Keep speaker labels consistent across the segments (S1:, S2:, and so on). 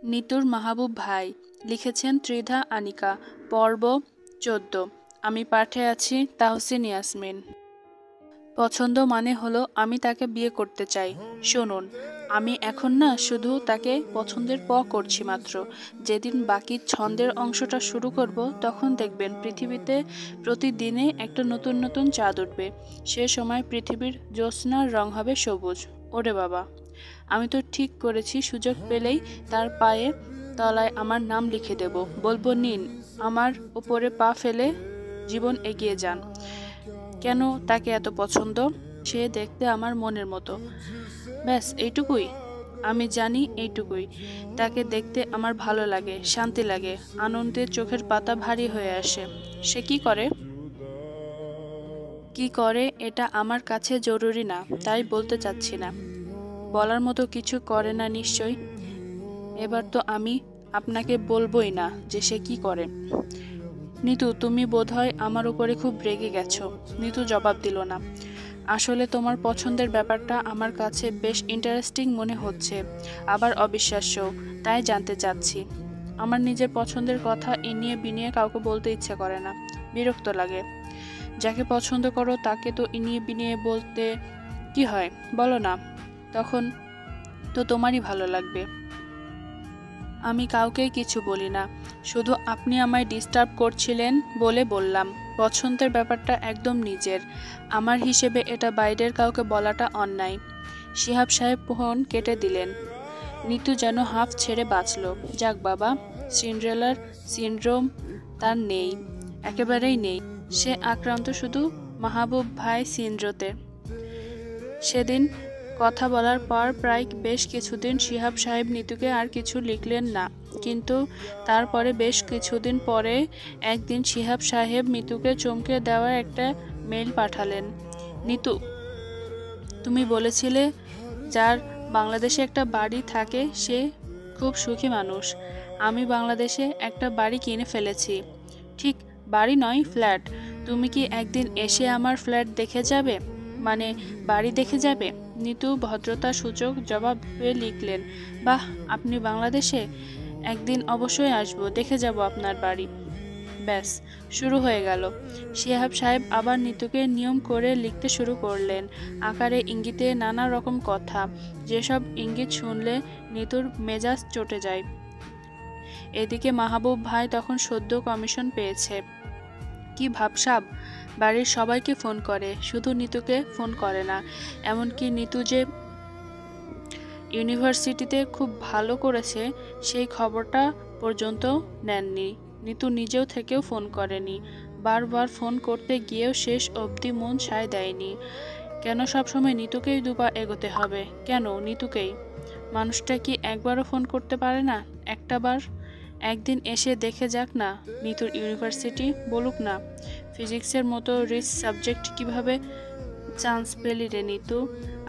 S1: নিতুর মাহবুব ভাই লিখেছেন ত্রিধা আনিকা। পর্ব ১৪। আমি পাঠে আছি তাহসিন ইয়াসমিন। পছন্দ মানে হলো আমি তাকে বিয়ে করতে চাই। শুনুন, আমি এখন না শুধু তাকে পছন্দের করছি মাত্র। যেদিন বাকি ছন্দের অংশটা শুরু করব তখন দেখবেন পৃথিবীতে প্রতিদিনে একটা নতুন নতুন চাঁদ উঠবে। সে সময় পৃথিবীর জ্যোৎস্নার রং হবে সবুজ। ওরে বাবা, আমি তো ঠিক করেছি সুযোগ পেলেই তার পায়ে তলায় আমার নাম লিখে দেব। বলবো, নিন আমার উপরে পা ফেলে জীবন এগিয়ে যান। কেন তাকে এত পছন্দ? সে দেখতে আমার মনের মতো। ব্যাস এইটুকুই। আমি জানি এইটুকুই। তাকে দেখতে আমার ভালো লাগে, শান্তি লাগে, আনন্দে চোখের পাতা ভারী হয়ে আসে। সে কি করে এটা আমার কাছে জরুরি না, তাই বলতে চাচ্ছি না। বলার মতো কিছু করে না নিশ্চয়। এবার তো আমি আপনাকে বলবোই না যে সে কি করে। নিতু, তুমি বোধহয় আমার উপরে খুব রেগে গেছো। নিতু জবাব দিল না। আসলে তোমার পছন্দের ব্যাপারটা আমার কাছে বেশ ইন্টারেস্টিং মনে হচ্ছে, আবার অবিশ্বাস্য, তাই জানতে চাচ্ছি। আমার নিজের পছন্দের কথা ইনিয়ে বিনিয়ে কাউকে বলতে ইচ্ছে করে না, বিরক্ত লাগে। যাকে পছন্দ করো তাকে তো ইনিয়ে বিনিয়ে বলতে কি হয় বলো না? তখন তো তোমারই ভালো লাগবে। আমি কাউকেই কিছু বলি না, শুধু আপনি আমায় ডিস্টার্ব করছিলেন বলে বললাম। পছন্দের ব্যাপারটা একদম নিজের। আমার হিসেবে এটা বাইরের কাউকে বলাটা অন্যায়। শিহাব সাহেব ফোন কেটে দিলেন। নিতু যেন হাঁফ ছেড়ে বাঁচল। যাক বাবা, সিন্ড্রেলার সিনড্রোম তার নেই, একেবারেই নেই। সে আক্রান্ত শুধু মাহবুব ভাই সিন্ড্রোতে। সেদিন কথা বলার পর প্রায় বেশ কিছুদিন শিহাব সাহেব নিতুকে আর কিছু লিখলেন না, কিন্তু তারপরে বেশ কিছুদিন পরে একদিন শিহাব সাহেব নিতুকে চমকে দেওয়া একটা মেইল পাঠালেন। নিতু, তুমি বলেছিলে যার বাংলাদেশে একটা বাড়ি থাকে সে খুব সুখী মানুষ। আমি বাংলাদেশে একটা বাড়ি কিনে ফেলেছি। ঠিক বাড়ি নয়, ফ্ল্যাট। তুমি কি একদিন এসে আমার ফ্ল্যাট দেখে যাবে? মানে বাড়ি দেখে যাবে? নিতু ভদ্রতা সূচক জবাবে লিখলেন, বাহ, আপনি বাংলাদেশে? একদিন অবশ্যই আসবো, দেখে যাব আপনার বাড়ি। ব্যাস, শুরু হয়ে গেল। শিহাব সাহেব আবার নিতুকে নিয়ম করে লিখতে শুরু করলেন, আকারে ইঙ্গিতে নানা রকম কথা, যেসব ইঙ্গিত শুনলে নিতুর মেজাজ চটে যায়। এদিকে মাহবুব ভাই তখন সদ্য কমিশন পেয়েছে। কি ভাবসাব, বাড়ির সবাইকে ফোন করে, শুধু নিতুকে ফোন করে না। এমনকি নিতু যে ইউনিভার্সিটিতে খুব ভালো করেছে সেই খবরটা পর্যন্ত নেননি। নিতু নিজেও থেকেও ফোন করেনি। বারবার ফোন করতে গিয়েও শেষ অবধি মন সায় দেয়নি। কেন সবসময় নিতুকেই দুপা এগোতে হবে? কেন নিতুকেই? মানুষটা কি একবারও ফোন করতে পারে না? একটা বার একদিন এসে দেখে যাক না নিতুর ইউনিভার্সিটি, বলুক না ফিজিক্সের মতো রিচ সাবজেক্ট কিভাবে চান্স পেলি রে নিতু?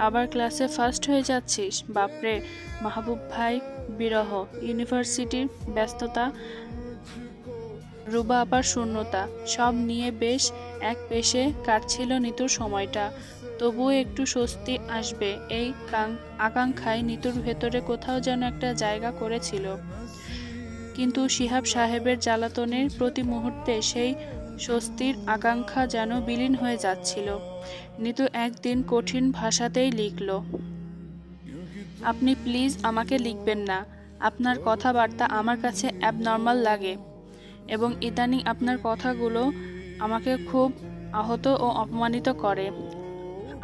S1: আবার ক্লাসে ফার্স্ট হয়ে যাচ্ছিস? বাপরে! মাহবুব ভাই বিরহ, ইউনিভার্সিটির ব্যস্ততা, রুবা আবার শূন্যতা, সব নিয়ে বেশ এক পেশে কাটছিল নিতুর সময়টা। তবুও একটু স্বস্তি আসবে এই আকাঙ্ক্ষায় নিতুর ভেতরে কোথাও যেন একটা জায়গা করেছিল। কিন্তু শিহাব সাহেবের জ্বালাতনের প্রতি মুহূর্তে সেই স্বস্তির আকাঙ্ক্ষা যেন বিলীন হয়ে যাচ্ছিল। নিতু একদিন কঠিন ভাষাতেই লিখল, আপনি প্লিজ আমাকে লিখবেন না। আপনার কথাবার্তা আমার কাছে অ্যাবনর্মাল লাগে এবং ইদানিং আপনার কথাগুলো আমাকে খুব আহত ও অপমানিত করে।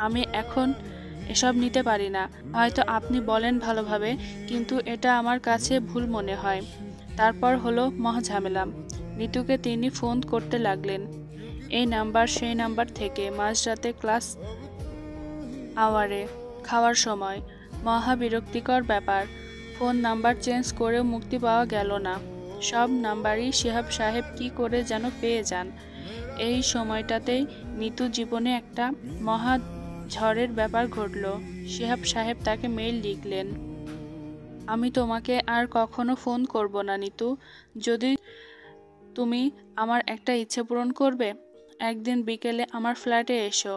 S1: আমি এখন এসব নিতে পারি না। হয়তো আপনি বলেন ভালোভাবে, কিন্তু এটা আমার কাছে ভুল মনে হয়। তারপর হলো মহা ঝামেলা। নিতুকে তিনি ফোন করতে লাগলেন, এই নাম্বার সেই নাম্বার থেকে, মাঝরাতে, ক্লাস আওয়ারে, খাওয়ার সময়। মহা বিরক্তিকর ব্যাপার। ফোন নাম্বার চেঞ্জ করেও মুক্তি পাওয়া গেল না। সব নাম্বারই শিহাব সাহেব কি করে যেন পেয়ে যান। এই সময়টাতেই নিতু জীবনে একটা মহা ঝড়ের ব্যাপার ঘটল। শিহাব সাহেব তাকে মেইল লিখলেন, আমি তোমাকে আর কখনো ফোন করব না নিতু, যদি তুমি আমার একটা ইচ্ছে পূরণ করবে। একদিন বিকেলে আমার ফ্ল্যাটে এসো,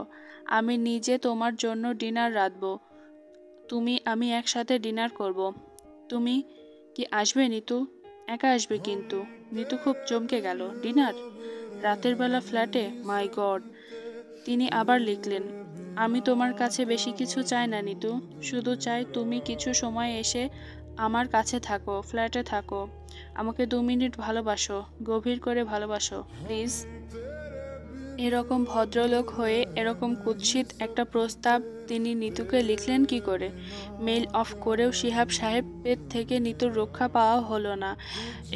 S1: আমি নিজে তোমার জন্য ডিনার রাঁধব। আমি একসাথে ডিনার করব। তুমি কি আসবে নিতু? একা আসবে কিন্তু। নিতু খুব চমকে গেল। ডিনার? রাতের বেলা ফ্ল্যাটে? মাই গড! তিনি আবার লিখলেন, আমি তোমার কাছে বেশি কিছু চাই না নিতু, শুধু চাই তুমি কিছু সময় এসে আমার কাছে থাকো, ফ্ল্যাটে থাকো। আমাকে 2 মিনিট ভালোবাসো, গভীর করে ভালোবাসো প্লিজ। এরকম ভদ্রলোক হয়ে এরকম কুৎসিত একটা প্রস্তাব তিনি নিতুকে লিখলেন কি করে? মেইল অফ করেও শিহাব সাহেবের থেকে নিতুর রক্ষা পাওয়া হলো না।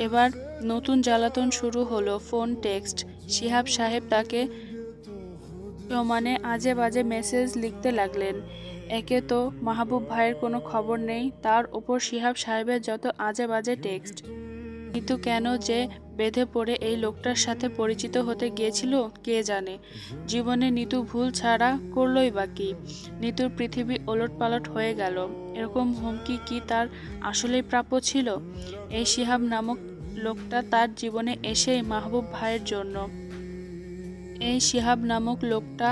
S1: এবার নতুন জ্বালাতন শুরু হলো, ফোন, টেক্সট। শিহাব সাহেব তাকে সমানে আজে বাজে মেসেজ লিখতে লাগলেন। একে তো মাহবুব ভাইয়ের কোনো খবর নেই, তার উপর শিহাব সাহেবের যত আজে বাজে টেক্সট। নিতু কেন যে বেঁধে পড়ে এই লোকটার সাথে পরিচিত হতে গিয়েছিল কে জানে। জীবনে নিতু ভুল ছাড়া করলই বা কি? নিতুর পৃথিবী ওলটপালট হয়ে গেল। এরকম হুমকি কি তার আসলেই প্রাপ্য ছিল? এই শিহাব নামক লোকটা তার জীবনে এসেই মাহবুব ভাইয়ের জন্য এই শিহাব নামক লোকটা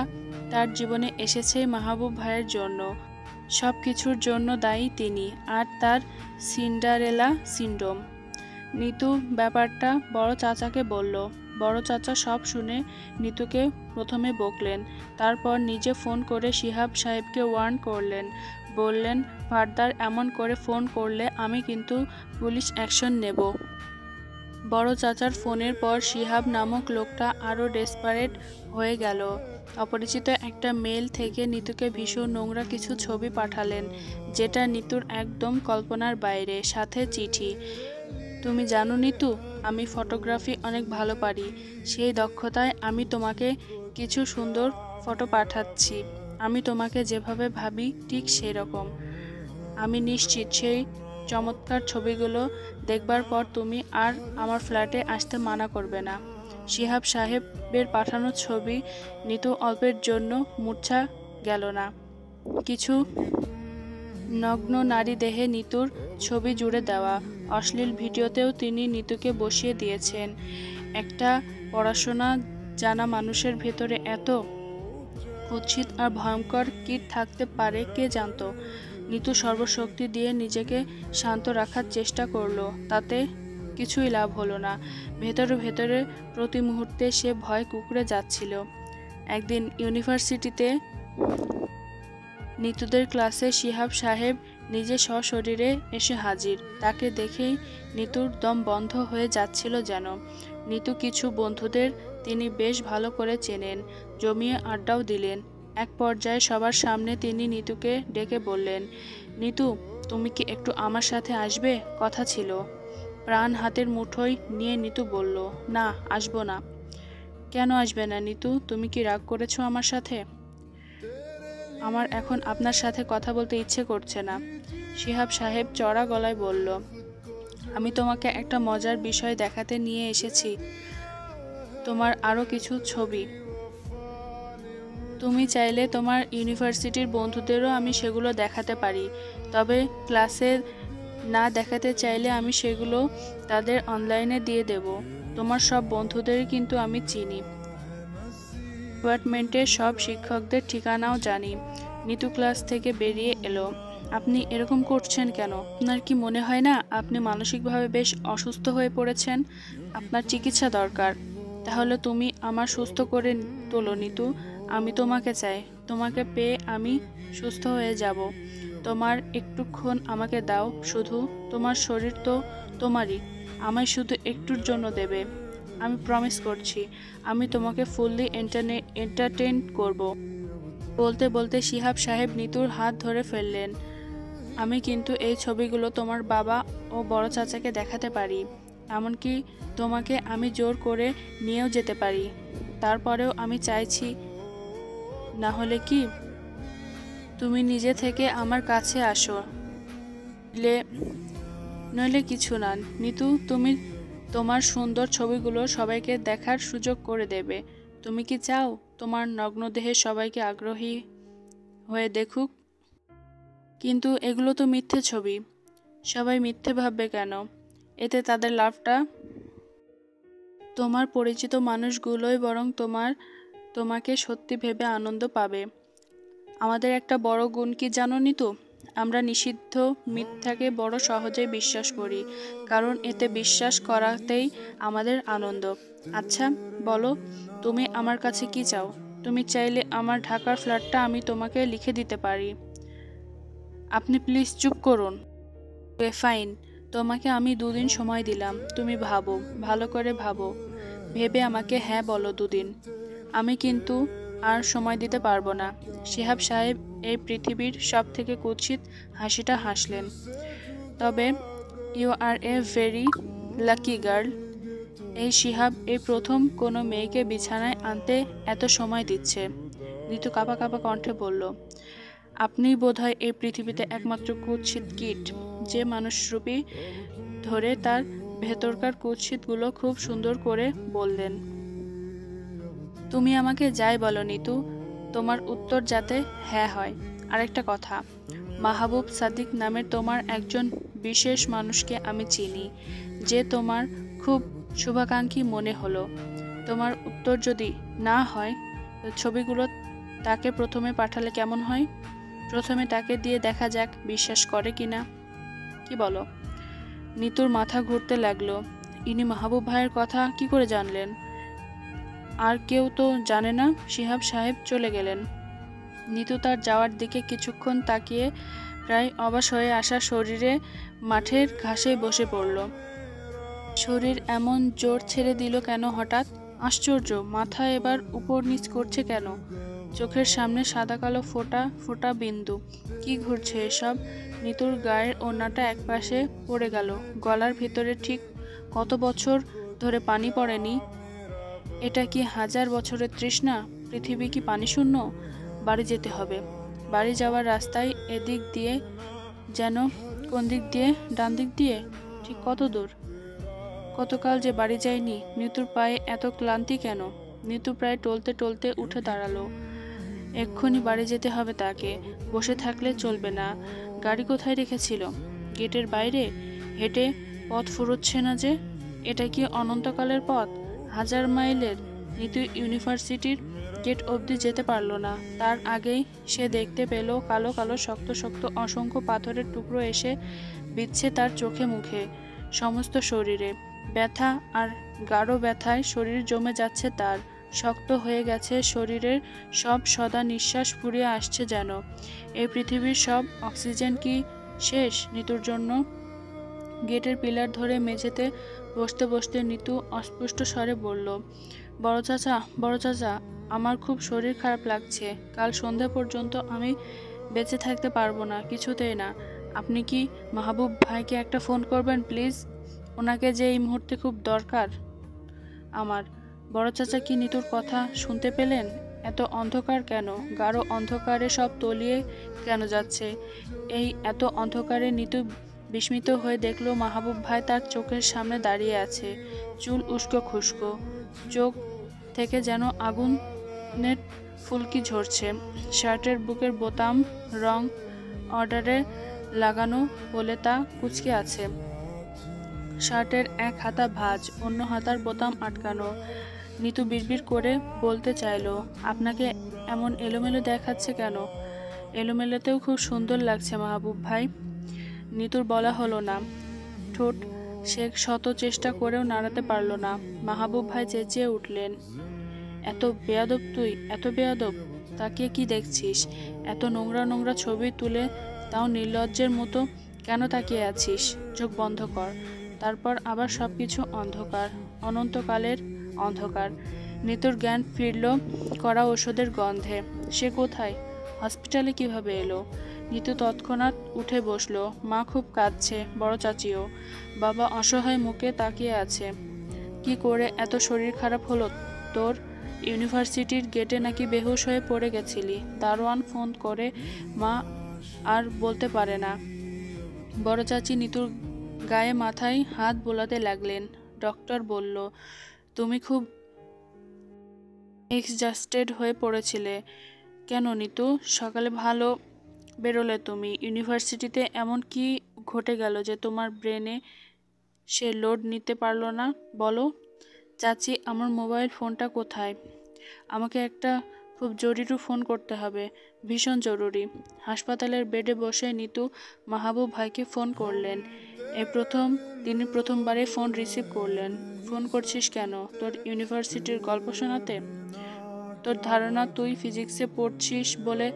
S1: তার জীবনে এসেছে মাহবুব ভাইয়ের জন্য। সব কিছুর জন্য দায়ী তিনি আর তার সিন্ডারেলা সিন্ড্রোম। নিতু ব্যাপারটা বড় চাচাকে বলল। বড় চাচা সব শুনে নিতুকে প্রথমে বকলেন, তারপর নিজে ফোন করে শিহাব সাহেবকে ওয়ার্ন করলেন। বললেন, ফার্দার এমন করে ফোন করলে আমি কিন্তু পুলিশ অ্যাকশন নেব। বড় চাচার ফোনের পর শিহাব নামক লোকটা আরও ডেসপারেট হয়ে গেল। অপরিচিত একটা মেল থেকে নিতুকে ভীষণ নোংরা কিছু ছবি পাঠালেন, যেটা নিতুর একদম কল্পনার বাইরে, সাথে চিঠি। তুমি জানো নিতু, আমি ফটোগ্রাফি অনেক ভালো পারি। সেই দক্ষতায় আমি তোমাকে কিছু সুন্দর ফটো পাঠাচ্ছি। আমি তোমাকে যেভাবে ভাবি ঠিক সেই রকম। আমি নিশ্চিত সেই চমৎকার ছবিগুলো দেখবার পর তুমি আর আমার ফ্ল্যাটে আসতে মানা করবে না। শিহাব সাহেবের পাঠানো ছবি নিতু অল্পের জন্য মূর্ছা গেল না। কিছু নগ্ন নারী দেহে নিতুর ছবি জুড়ে দেওয়া অশ্লীল ভিডিওতেও তিনি নিতুকে বসিয়ে দিয়েছেন। একটা পড়াশোনা জানা মানুষের ভেতরে এত কুৎসিত আর ভয়ঙ্কর কীট থাকতে পারে কে জানতো। নিতু সর্বশক্তি দিয়ে নিজেকে শান্ত রাখার চেষ্টা করলো, তাতে কিছুই লাভ হলো না। ভেতরে ভেতরে প্রতি মুহূর্তে সে ভয় কুঁকড়ে যাচ্ছিল। একদিন ইউনিভার্সিটিতে নিতুদের ক্লাসে শিহাব সাহেব নিজে সশরীরে এসে হাজির। তাকে দেখেই নিতুর দম বন্ধ হয়ে যাচ্ছিল যেন। নিতু কিছু বন্ধুদের তিনি বেশ ভালো করে চেনেন, জমিয়ে আড্ডাও দিলেন। এক পর্যায়ে সবার সামনে তিনি নিতুকে ডেকে বললেন, নিতু, তুমি কি একটু আমার সাথে আসবে? কথা ছিল। প্রাণ হাতের মুঠোয় নিয়ে নিতু বলল, না, আসবো না। কেন আসবে না নিতু? তুমি কি রাগ করেছো আমার সাথে? আমার এখন আপনার সাথে কথা বলতে ইচ্ছে করছে না। শিহাব সাহেব চড়া গলায় বলল, আমি তোমাকে একটা মজার বিষয় দেখাতে নিয়ে এসেছি, তোমার আরও কিছু ছবি। তুমি চাইলে তোমার ইউনিভার্সিটির বন্ধুদেরও আমি সেগুলো দেখাতে পারি, তবে ক্লাসে না দেখাতে চাইলে আমি সেগুলো তাদের অনলাইনে দিয়ে দেব। তোমার সব বন্ধুদের কিন্তু আমি চিনি, ডিপার্টমেন্টের সব শিক্ষকদের ঠিকানাও জানি। নিতু ক্লাস থেকে বেরিয়ে এলো। আপনি এরকম করছেন কেন? আপনার কি মনে হয় না আপনি মানসিকভাবে বেশ অসুস্থ হয়ে পড়েছেন? আপনার চিকিৎসা দরকার। তাহলে তুমি আমার সুস্থ করে তোলো নিতু। আমি তোমাকে চাই। তোমাকে পেয়ে আমি সুস্থ হয়ে যাব। তোমার একটুক্ষণ আমাকে দাও শুধু। তোমার শরীর তো তোমারই, আমায় শুধু একটুর জন্য দেবে। আমি প্রমিস করছি আমি তোমাকে ফুললি এন্টারটেইন করব। বলতে বলতে শিহাব সাহেব নিতুর হাত ধরে ফেললেন। আমি কিন্তু এই ছবিগুলো তোমার বাবা ও বড় চাচাকে দেখাতে পারি, এমনকি তোমাকে আমি জোর করে নিয়েও যেতে পারি। তারপরেও আমি চাইছি, না হলে কি তুমি নিজে থেকে আমার কাছে আসো, নইলে কিছু না। নিতু, তুমি তোমার সুন্দর ছবিগুলো সবাইকে দেখার সুযোগ করে দেবে। তুমি কি চাও তোমার নগ্নদেহে সবাইকে আগ্রহী হয়ে দেখুক? কিন্তু এগুলো তো মিথ্যে ছবি। সবাই মিথ্যে ভাববে কেন? এতে তাদের লাভটা? তোমার পরিচিত মানুষগুলোই বরং তোমাকে সত্যি ভেবে আনন্দ পাবে। আমাদের একটা বড় গুণ কি জানো নিতু? আমরা নিষিদ্ধ মিথ্যাকে বড় সহজেই বিশ্বাস করি, কারণ এতে বিশ্বাস করাতেই আমাদের আনন্দ। আচ্ছা বলো, তুমি আমার কাছে কি চাও? তুমি চাইলে আমার ঢাকার ফ্ল্যাটটা আমি তোমাকে লিখে দিতে পারি। আপনি প্লিজ চুপ করুন। ফাইন, তোমাকে আমি 2 দিন সময় দিলাম। তুমি ভাবো, ভালো করে ভাবো, ভেবে আমাকে হ্যাঁ বলো 2 দিন। আমি কিন্তু আর সময় দিতে পারবো না। শিহাব সাহেব এই পৃথিবীর সব থেকে কুৎসিত হাসিটা হাসলেন। তবে you are a very lucky girl. এই শিহাব এই প্রথম কোনো মেয়েকে বিছানায় আনতে এত সময় দিচ্ছে। ঋতু কাঁপা কাঁপা কণ্ঠে বলল, আপনিই বোধহয় এই পৃথিবীতে একমাত্র কুৎসিত কীট, যে মানুষরূপী ধরে তার ভেতরকার কুৎসিতগুলো খুব সুন্দর করে বললেন। তুমি আমাকে যাই বলো নিতু, তোমার উত্তর যাতে হ্যাঁ হয়। আরেকটা কথা, মাহবুব সাদিক নামের তোমার একজন বিশেষ মানুষকে আমি চিনি, যে তোমার খুব শুভাকাঙ্ক্ষী মনে হলো। তোমার উত্তর যদি না হয়, ছবিগুলো তাকে প্রথমে পাঠালে কেমন হয়? প্রথমে তাকে দিয়ে দেখা যাক বিশ্বাস করে কিনা। কি বলো? নিতুর মাথা ঘুরতে লাগলো। ইনি মাহবুব ভাইয়ের কথা কি করে জানলেন? আর কেউ তো জানে না। শিহাব সাহেব চলে গেলেন। নিতু তার যাওয়ার দিকে কিছুক্ষণ তাকিয়ে প্রায় অবশ হয়ে আসা শরীরে মাঠের ঘাসে বসে পড়ল। শরীর এমন জোর ছেড়ে দিল কেন হঠাৎ? আশ্চর্য, মাথা এবার উপর নিচ করছে কেন? চোখের সামনে সাদা কালো ফোঁটা ফোঁটা বিন্দু। কি ঘুরছে এসব? নিতুর গায়ের ওড়নাটা একপাশে পড়ে গেল। গলার ভিতরে ঠিক কত বছর ধরে পানি পড়েনি। এটা কি 1000 বছরের তৃষ্ণা? পৃথিবী কি পানি শূন্য? বাড়ি যেতে হবে। বাড়ি যাওয়ার রাস্তায় এদিক দিয়ে যেন, কোন দিক দিয়ে? ডান দিক দিয়ে? ঠিক কত দূর? কতকাল যে বাড়ি যায়নি। নিতুর পায়ে এত ক্লান্তি কেন? নিতু প্রায় টলতে টলতে উঠে দাঁড়ালো। এক্ষুনি বাড়ি যেতে হবে তাকে। বসে থাকলে চলবে না। গাড়ি কোথায় রেখেছিল? গেটের বাইরে? হেঁটে পথ ফুরোচ্ছে না যে। এটা কি অনন্তকালের পথ? 1000 মাইলের? নিতু ইউনিভার্সিটির গেট অবধি যেতে পারল না। তার আগেই সে দেখতে পেল কালো কালো শক্ত শক্ত অসংখ্য পাথরের টুকরো এসে বিচ্ছে তার চোখে মুখে, সমস্ত শরীরে। ব্যথা আর গাঢ় ব্যথায় শরীর জমে যাচ্ছে তার। শক্ত হয়ে গেছে শরীরের সব সদা নিঃশ্বাস ফুরিয়ে আসছে যেন। এই পৃথিবীর সব অক্সিজেন কি শেষ নিতুর জন্য? গেটের পিলার ধরে মেঝেতে বসতে বসতে নিতু অস্পষ্ট স্বরে বলল, বড় চাচা, বড় চাচা, আমার খুব শরীর খারাপ লাগছে। কাল সন্ধ্যা পর্যন্ত আমি বেঁচে থাকতে পারবো না, কিছুতেই না। আপনি কি মাহবুব ভাইকে একটা ফোন করবেন প্লিজ? ওনাকে যে এই মুহূর্তে খুব দরকার আমার। বড় চাচা কি নিতুর কথা শুনতে পেলেন? এত অন্ধকার কেন? গাঢ় অন্ধকারে সব তলিয়ে কেন যাচ্ছে? এই এত অন্ধকারে নিতু বিস্মিত হয়ে দেখল মাহবুব ভাই তার চোখের সামনে দাঁড়িয়ে আছে। চুল উস্কো খুস্কো, চোখ থেকে যেন আগুনের ফুলকি ঝরছে। শার্টের বুকের বোতাম রং অর্ডারে লাগানো বলে তা কুঁচকে আছে। শার্টের এক হাতা ভাঁজ, অন্য হাতার বোতাম আটকানো। নিতু বিড়বিড় করে বলতে চাইল, আপনাকে এমন এলোমেলো দেখাচ্ছে কেন? এলোমেলোতেও খুব সুন্দর লাগছে মাহবুব ভাই। নিতুর বলা হলো না। ঠোঁট সে শত চেষ্টা করেও নাড়াতে পারল না। মাহবুব ভাই চেঁচিয়ে উঠলেন, এত বেয়াদব তুই, এত বেয়াদব! তাকিয়ে কি দেখছিস? এত নোংরা নোংরা ছবি তুলে তাও নির্লজ্জের মতো কেন তাকিয়ে আছিস? চোখ বন্ধ কর। তারপর আবার সবকিছু অন্ধকার, অনন্তকালের অন্ধকার। নিতুর জ্ঞান ফিরল কড়া ওষুধের গন্ধে। সে কোথায়? হসপিটালে কিভাবে এলো? নিতু তৎক্ষণাৎ উঠে বসলো। মা খুব কাঁদছে, বড় চাচিও। বাবা অসহায় মুখে তাকিয়ে আছে। কি করে এত শরীর খারাপ হলো তোর? ইউনিভার্সিটির গেটে নাকি বেহুশ হয়ে পড়ে গেছিলি। দারোয়ান ফোন করে মা আর বলতে পারে না। বড় চাচি নিতুর গায়ে মাথায় হাত বোলাতে লাগলেন। ডক্টর বলল, তুমি খুব এক্সজাস্টেড হয়ে পড়েছিলে। কেন নিতু? সকালে ভালো বেরোলে তুমি। ইউনিভার্সিটিতে এমন কি ঘটে গেল যে তোমার ব্রেনে সে লোড নিতে পারলো না? বলো। চাচি, আমার মোবাইল ফোনটা কোথায়? আমাকে একটা খুব জরুরি ফোন করতে হবে, ভীষণ জরুরি। হাসপাতালের বেডে বসে নিতু মাহবুব ভাইকে ফোন করলেন। তিনি প্রথমবারে ফোন রিসিভ করলেন। ফোন করছিস কেন? তোর ইউনিভার্সিটির গল্প শোনাতে? তোর ধারণা তুই ফিজিক্সে পড়ছিস বলে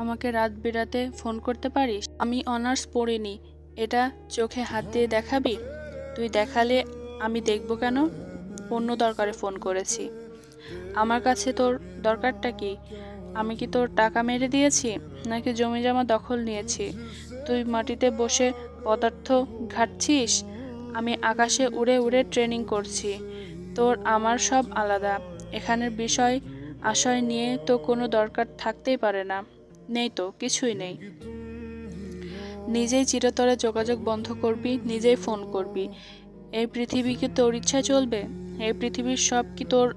S1: আমাকে রাত বেরাতে ফোন করতে পারিস? আমি অনার্স পড়িনি, এটা চোখে হাত দিয়ে দেখাবি? তুই দেখালে আমি দেখব কেন? অন্য দরকারে ফোন করেছি। আমার কাছে তোর দরকারটা কি? আমি কি তোর টাকা মেরে দিয়েছি, নাকি জমি জমা দখল নিয়েছি? তুই মাটিতে বসে পদার্থ ঘাটছিস, আমি আকাশে উড়ে উড়ে ট্রেনিং করছি। তোর আমার সব আলাদা। এখানের বিষয় আশয় নিয়ে তো কোনো দরকার থাকতেই পারে না। নেই তো, কিছুই নেই। নিজেই চিরতরে যোগাযোগ বন্ধ করবি, নিজেই ফোন করবি। এই পৃথিবী কি তোর ইচ্ছায় চলবে? এই পৃথিবীর সব কি তোর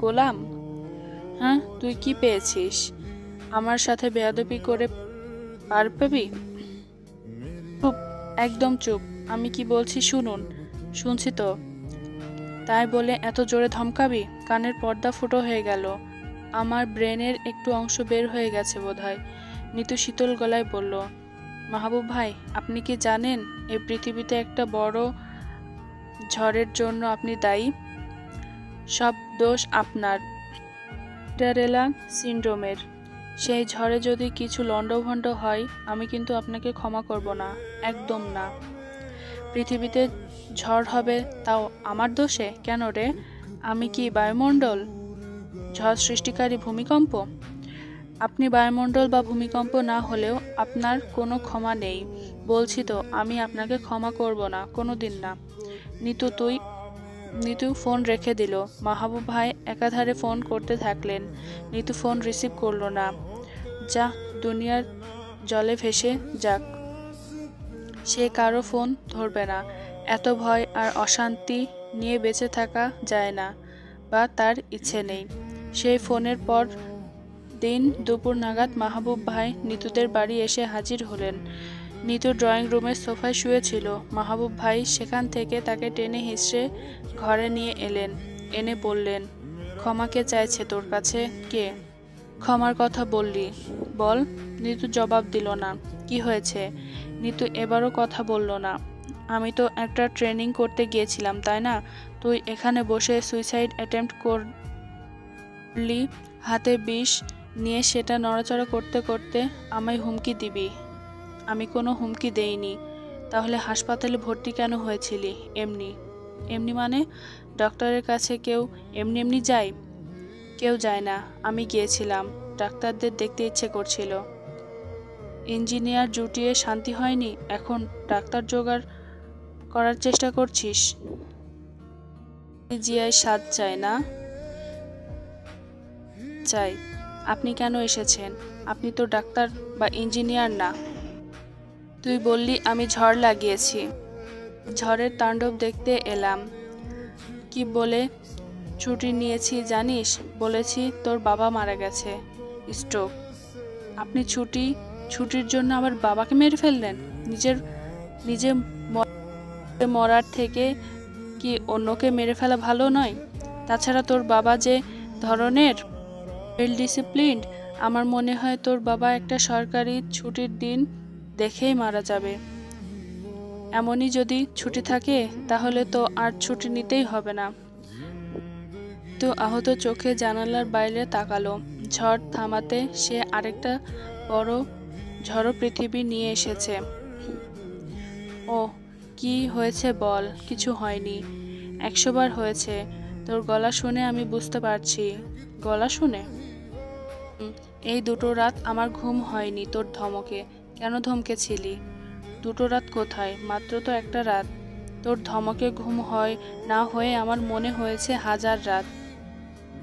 S1: গোলাম? হ্যাঁ, তুই কি পেয়েছিস? আমার সাথে বেয়াদবি করে পার পেবি? চুপ, একদম চুপ। আমি কি বলছি শুনুন। শুনছি তো। তাই বলে এত জোরে ধমকাবি? কানের পর্দা ফুটো হয়ে গেল। আমার ব্রেনের একটু অংশ বের হয়ে গেছে বোধহয়। নিতু শীতল গলায় বলল, মাহবুব ভাই, আপনি কি জানেন এই পৃথিবীতে একটা বড় ঝড়ের জন্য আপনি দায়ী? সব দোষ আপনার, সিন্ডারেলা সিন্ড্রোমের। সেই ঝড়ে যদি কিছু লণ্ডভণ্ড হয়, আমি কিন্তু আপনাকে ক্ষমা করব না, একদম না। পৃথিবীতে ঝড় হবে তাও আমার দোষে? কেন রে? আমি কি বায়ুমণ্ডল? ঝড় সৃষ্টিকারী ভূমিকম্প? আপনি বায়ুমণ্ডল বা ভূমিকম্প না হলেও আপনার কোনো ক্ষমা নেই। বলছি তো, আমি আপনাকে ক্ষমা করব না, কোনো দিন না। নিতু ফোন রেখে দিল। মাহবুব ভাই একাধারে ফোন করতে থাকলেন। নিতু ফোন রিসিভ করলো না। যা, দুনিয়ার জলে ভেসে যাক, সে কারো ফোন ধরবে না। এত ভয় আর অশান্তি নিয়ে বেঁচে থাকা যায় না, বা তার ইচ্ছে নেই। সেই ফোনের পর দিন দুপুর নাগাদ মাহবুব ভাই নিতুদের বাড়ি এসে হাজির হলেন। নিতু ড্রয়িং রুমের সোফায় শুয়েছিল। মাহবুব ভাই সেখান থেকে তাকে টেনে হিঁচড়ে ঘরে নিয়ে এলেন। এনে বললেন, ক্ষমা কে চাইছে তোর কাছে? কে? ক্ষমার কথা বললি, বল। নিতু জবাব দিল না। কি হয়েছে? নিতু এবারও কথা বলল না। আমি তো একটা ট্রেনিং করতে গিয়েছিলাম, তাই না? তুই এখানে বসে সুইসাইড অ্যাটেম্প্ট করলি, হাতে বিষ নিয়ে সেটা নড়াচড়া করতে করতে আমায় হুমকি দিবি? আমি কোনো হুমকি দেইনি। তাহলে হাসপাতালে ভর্তি কেন হয়েছিলি? এমনি। এমনি মানে? ডক্টরের কাছে কেউ এমনি এমনি যায়? কেউ যায় না, আমি গিয়েছিলাম। ডাক্তারদের দেখতে ইচ্ছে করছিল। ইঞ্জিনিয়ার জুটিয়ে শান্তি হয়নি, এখন ডাক্তার জোগাড় করার চেষ্টা করছিস? জিয়ায় স্বাদ চায় না? চাই। আপনি কেন এসেছেন? আপনি তো ডাক্তার বা ইঞ্জিনিয়ার না। তুই বললি আমি ঝড় লাগিয়েছি। ঝড়ের তাণ্ডব দেখতে এলাম। কি বলে ছুটি নিয়েছি জানিস? বলেছি তোর বাবা মারা গেছে, স্ট্রোক। আপনি ছুটির জন্য আমার বাবাকে মেরে ফেললেন? নিজে মরার থেকে কি অন্যকে মেরে ফেলা ভালো নয়? তাছাড়া তোর বাবা যে ধরনের ওয়েল ডিসিপ্লিনড, আমার মনে হয় তোর বাবা একটা সরকারি ছুটির দিন দেখেই মারা যাবে। এমনই যদি ছুটি থাকে, তাহলে তো আর ছুটি নিতেই হবে না। তো আহত চোখে জানালার বাইরে তাকালো। ঝড় থামাতে সে আরেকটা বড় ঝড়ো পৃথিবী নিয়ে এসেছে। ও, কি হয়েছে বল? কিছু হয়নি। 100 বার হয়েছে। তোর গলা শুনে আমি বুঝতে পারছি। গলা শুনে? এই 2টো রাত আমার ঘুম হয়নি তোর ধমকে। কেন ধমকেছিলি? 2টো রাত কোথায়? মাত্র তো একটা রাত। তোর ধমকে ঘুম হয় না হয়ে আমার মনে হয়েছে 1000 রাত।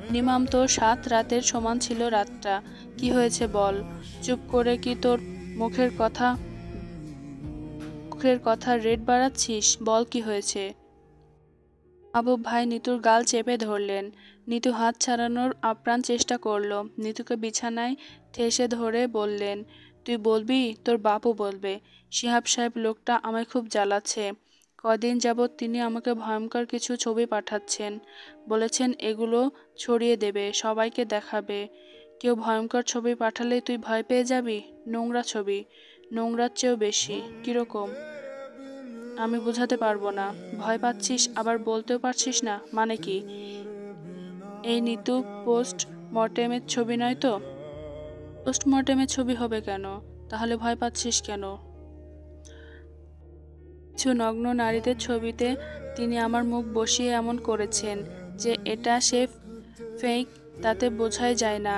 S1: মিনিমাম তো 7 রাতের সমান ছিল রাতটা। কি হয়েছে বল? চুপ করে কি তোর মুখের কথা রেট বাড়াচ্ছিস? বল কি হয়েছে? মাহবুব ভাই নিতুর গাল চেপে ধরলেন। নিতু হাত ছাড়ানোর আপ্রাণ চেষ্টা করলো। নিতুকে বিছানায় ঠেসে ধরে বললেন, তুই বলবি? তোর বাপও বলবে। শিহাব সাহেব লোকটা আমায় খুব জ্বালাচ্ছে। কদিন যাবৎ তিনি আমাকে ভয়ঙ্কর কিছু ছবি পাঠাচ্ছেন, বলেছেন এগুলো ছড়িয়ে দেবে, সবাইকে দেখাবে। কেউ ভয়ঙ্কর ছবি পাঠালে তুই ভয় পেয়ে যাবি? নোংরা ছবি, নোংরার চেয়েও বেশি। কিরকম? আমি বোঝাতে পারবো না। ভয় পাচ্ছিস আবার বলতেও পারছিস না, মানে কি? এই নিতু পোস্ট মর্টেমের ছবি নয় তো? পোস্টমর্টেমের ছবি হবে কেন? তাহলে ভয় পাচ্ছিস কেন? কিছু নগ্ন নারীদের ছবিতে তিনি আমার মুখ বসিয়ে এমন করেছেন যে এটা সে ফেক, তাতে বোঝাই যায় না।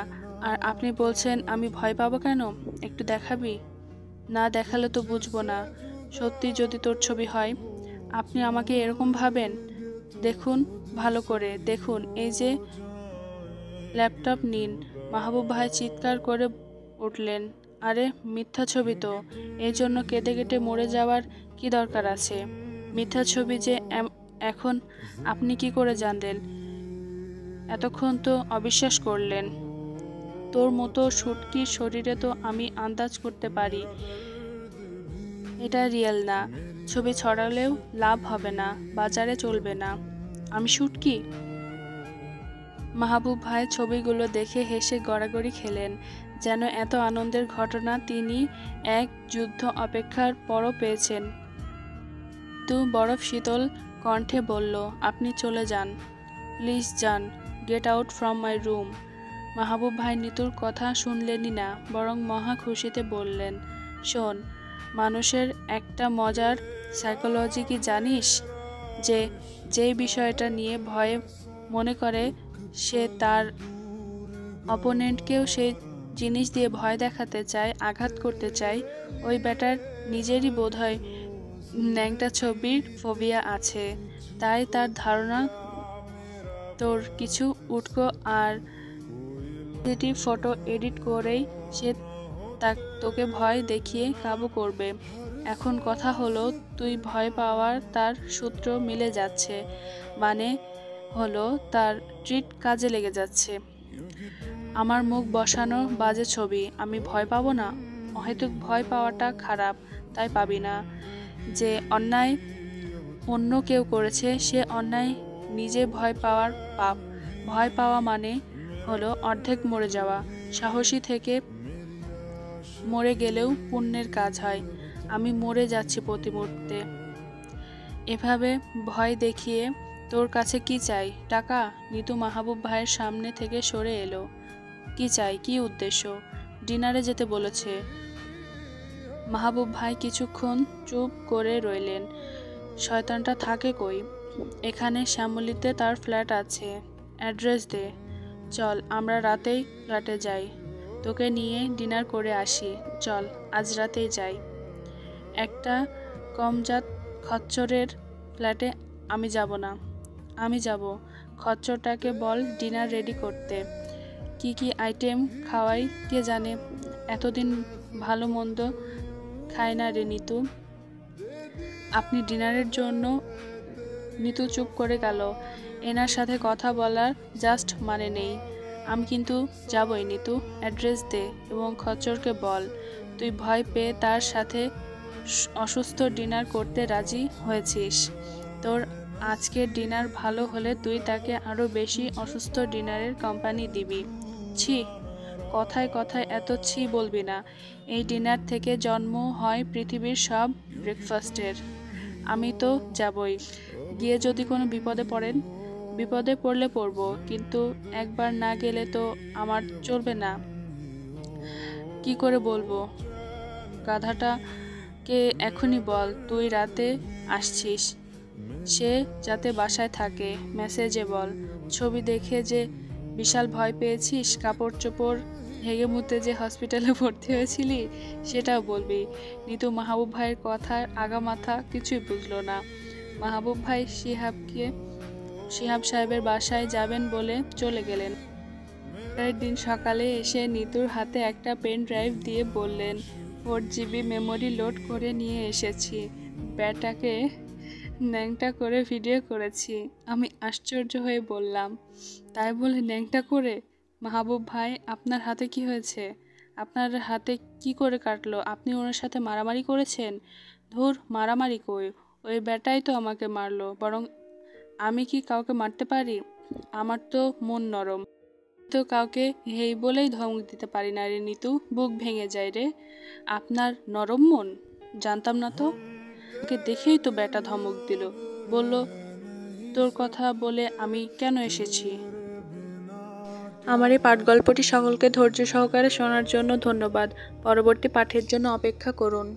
S1: আর আপনি বলছেন আমি ভয় পাবো কেন? একটু দেখাবি? না দেখালে তো বুঝবো না। সত্যি যদি তোর ছবি হয়। আপনি আমাকে এরকম ভাবেন? দেখুন, ভালো করে দেখুন, এই যে ল্যাপটপ নিন। মাহবুব ভাই চিৎকার করে উঠলেন, আরে মিথ্যা ছবি তো, এই জন্য কেঁদে কেটে মরে যাওয়ার কি দরকার আছে? মিথ্যা ছবি যে এখন আপনি কি করে জানলেন? এতক্ষণ তো অবিশ্বাস করলেন। তোর মতো শুটকির শরীরে তো আমি আন্দাজ করতে পারি এটা রিয়েল না। ছবি ছড়ালেও লাভ হবে না, বাজারে চলবে না। আমি শুটকি? মাহবুব ভাই ছবিগুলো দেখে হেসে গড়াগড়ি খেলেন, যেন এত আনন্দের ঘটনা তিনি এক যুদ্ধ অপেক্ষার পরও পেয়েছেন। তু বরফ শীতল কণ্ঠে বলল, আপনি চলে যান, প্লিজ যান, get out from my room. Mahbub ভাই নিতুর কথা শুনলেনই না, বরং মহা খুশিতে বললেন, শোন, মানুষের একটা মজার সাইকোলজি কি জানিস? যে যেই বিষয়টা নিয়ে ভয় মনে করে সে তার অপোনেন্টকেও সেই জিনিস দিয়ে ভয় দেখাতে চায়, আঘাত করতে চায়। ওই ব্যাটার নিজেরই বোধহয় ন্যাংটা ছবির ফোবিয়া আছে, তাই তার ধারণা তোর কিছু উটকো আর পজিটিভ ফটো এডিট করেই সে তোকে ভয় দেখিয়ে কাবু করবে। এখন কথা হলো, তুই ভয় পাওয়ার তার সূত্র মিলে যাচ্ছে, মানে হলো তার ট্রিট কাজে লেগে যাচ্ছে। আমার মুখ বসানো বাজে ছবি, আমি ভয় পাবো না? অহেতুক ভয় পাওয়াটা খারাপ, তাই পাবি না। যে অন্যায় অন্য কেউ করেছে সে অন্যায় নিজে ভয় পাওয়ার পাপ। ভয় পাওয়া মানে হলো অর্ধেক মরে যাওয়া। সাহসী থেকে মরে গেলেও পুণ্যের কাজ হয়। আমি মরে যাচ্ছি প্রতি মুহূর্তে। এভাবে ভয় দেখিয়ে তোর কাছে কি চাই? টাকা? নিতু মাহবুব ভাইয়ের সামনে থেকে সরে এলো। কি চাই? কি উদ্দেশ্য? ডিনারে যেতে বলেছে। মাহবুব ভাই কিছুক্ষণ চুপ করে রইলেন। শয়তানটা থাকে কই? এখানে শ্যামলীতে তার ফ্ল্যাট আছে, অ্যাড্রেস দে। চল আমরা রাতেই ফ্ল্যাটে যাই, তোকে নিয়ে ডিনার করে আসি। চল আজ রাতেই যাই। একটা কমজাত খচ্চরের ফ্ল্যাটে আমি যাব না। আমি যাব। খচ্চরটাকে বল ডিনার রেডি করতে। কি কি আইটেম খাওয়াই কে জানে, এতদিন ভালো মন্দ খায় না রে নিতু। আপনি ডিনারের জন্য? নিতু চুপ করে গেল। এনার সাথে কথা বলার জাস্ট মানে নেই। আমি কিন্তু যাবই নিতু, অ্যাড্রেস দে এবং খচ্চরকে বল তুই ভয় পেয়ে তার সাথে অসুস্থ ডিনার করতে রাজি হয়েছিস। তোর আজকের ডিনার ভালো হলে তুই তাকে আরও বেশি অসুস্থ ডিনারের কোম্পানি দিবি। ছি, কথায় কথায় এত ছি বলবি না। এই ডিনার থেকে জন্ম হয় পৃথিবীর সব ব্রেকফাস্টের। আমি তো যাবই। গিয়ে যদি কোনো বিপদে পড়েন? বিপদে পড়লে পড়ব, কিন্তু একবার না গেলে তো আমার চলবে না। কি করে বলবো? গাধাটাকে এখনই বল তুই রাতে আসছিস, সে যাতে বাসায় থাকে। মেসেজে বল ছবি দেখে যে বিশাল ভয় পেয়েছিস, কাপড় চোপড় হেগে মুতে যে হসপিটালে ভর্তি হয়েছিলি সেটাও বলবি। নিতু মাহবুব ভাইয়ের কথার আগামাথা কিছুই বুঝলো না। মাহবুব ভাই শিহাব সাহেবের বাসায় যাবেন বলে চলে গেলেন। পরের দিন সকালে এসে নিতুর হাতে একটা পেন ড্রাইভ দিয়ে বললেন, 4 GB মেমোরি লোড করে নিয়ে এসেছি। ব্যাটাকে ন্যাংটা করে ভিডিও করেছি। আমি আশ্চর্য হয়ে বললাম, তাই বলে ন্যাংটা করে? মাহবুব ভাই, আপনার হাতে কি হয়েছে? আপনার হাতে কি করে কাটলো? আপনি ওনার সাথে মারামারি করেছেন? ধুর, মারামারি কই, ওই বেটাই তো আমাকে মারলো, বরং আমি কি কাউকে মারতে পারি? আমার তো মন নরম, তো কাউকে হেই বলেই ধমক দিতে পারি না রে নিতু, বুক ভেঙে যায় রে। আপনার নরম মন? জানতাম না তো। ওকে দেখেই তো বেটা ধমক দিল, বলল তোর কথা বলে আমি কেন এসেছি। আমার এই পাঠ গল্পটি সকলকে ধৈর্য সহকারে শোনার জন্য ধন্যবাদ। পরবর্তী পাঠের জন্য অপেক্ষা করুন।